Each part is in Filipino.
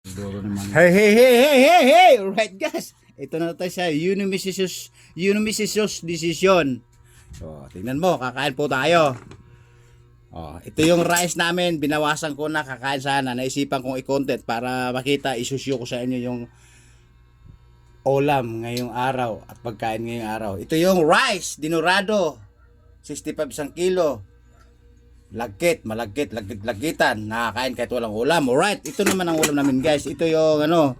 Siguro naman. Hey! Alright guys, ito na tayo sa Unimisisus decision. So, tingnan mo, kakain po tayo. Oh, ito yung rice namin, binawasan ko na, kakain sana. Naisipan kong i-content para makita, isusyo ko sa inyo yung ulam ngayong araw at pagkain ngayong araw. Ito yung rice, dinurado, 65 isang kilo. Lagitan. Nakakain kahit walang ulam. Alright, ito naman ang ulam namin guys. Ito yung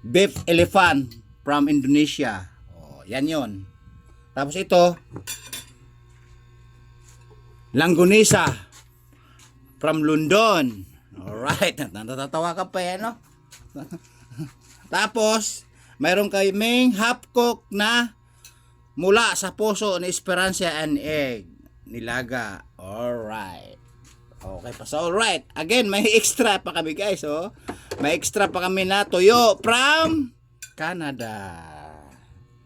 beef elephant from Indonesia. Oh, yan yon. Tapos ito, langgonisa from London. Alright, natatawa ka pa yan, no? Tapos, mayroon kaming half cook na mula sa puso ni Esperanza and egg. Nilaga. Alright. Okay pa. So, alright. Again, may extra pa kami guys. Oh. May extra pa kami na tuyo from Canada.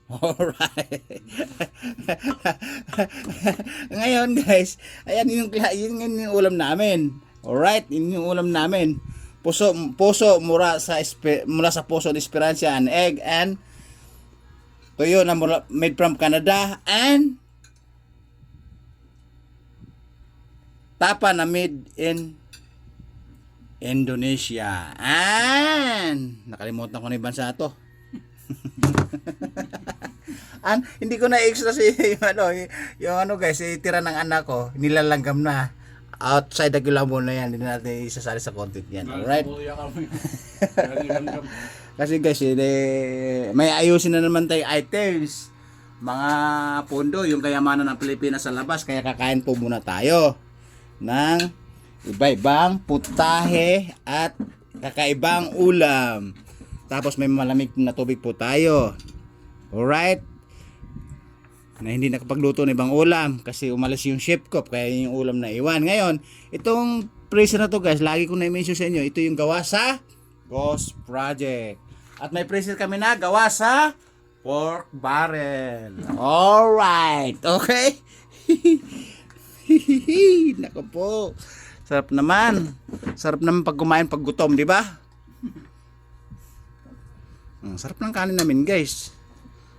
Alright. Ngayon guys, ayan yung ulam namin. Alright, yun yung ulam namin. Puso mula sa puso ni Esperanza and egg and tuyo na made from Canada and tapa na made in Indonesia. And nakalimutan ko na yung bansa to. And hindi ko na extra yung guys, tira ng anak ko, nilalanggam na. Outside the kilamo na yan, hindi natin isasali sa content yan. Alright? Kasi guys, may ayusin na naman tayo items. Mga pundo, yung kayamanan ng Pilipinas sa labas, kaya kakain po muna tayo ng iba-ibang putahe at kakaibang ulam. Tapos may malamig na tubig po tayo. Alright? Na hindi nakapagluto ng ibang ulam kasi umalis yung chef ko kaya yung ulam na iwan. Ngayon, itong freezer na to guys, lagi ko na-mention sa inyo, ito yung gawa sa Ghost Project. At may freezer kami na gawa sa pork barrel. Alright, okay? Nako po. Sarap naman. Sarap naman pag kumain pag gutom, di ba? Sarap ng kanin namin, guys.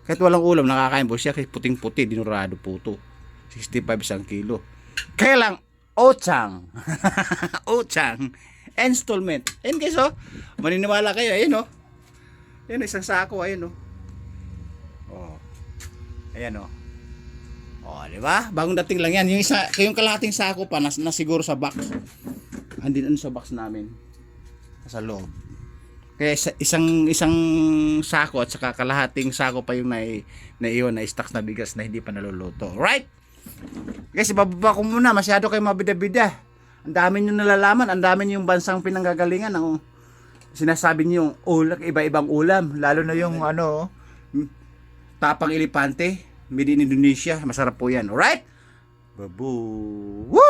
Kahit walang ulam, nakakain po siya. Kahit puting-puti, dinurado po to. 65 isang kilo. Kaya lang, ochang. Ochang. Installment. Ayun guys, oh. Maniniwala kayo, ayun, oh. Ayun, isang sako, ayun, oh. Oh. Ayan, oh. Oh, di ba? Bagong dating lang yan. Yung kalahating sako pa na siguro sa box. Andin sa box namin. Sa loob. Kaya isang sako at saka kalahating sako pa yung naiwan na stocks na bigas na hindi pa naluluto. Right? Guys, ibababa ko muna. Masyado kayo mabida-bida. Ang dami nyo nalalaman. Ang dami nyo yung bansang pinanggagalingan. Ang sinasabi nyo yung iba-ibang ulam. Lalo na yung tapang elepante. Made in Indonesia. Masarap po yan. Alright? Babu! Woo!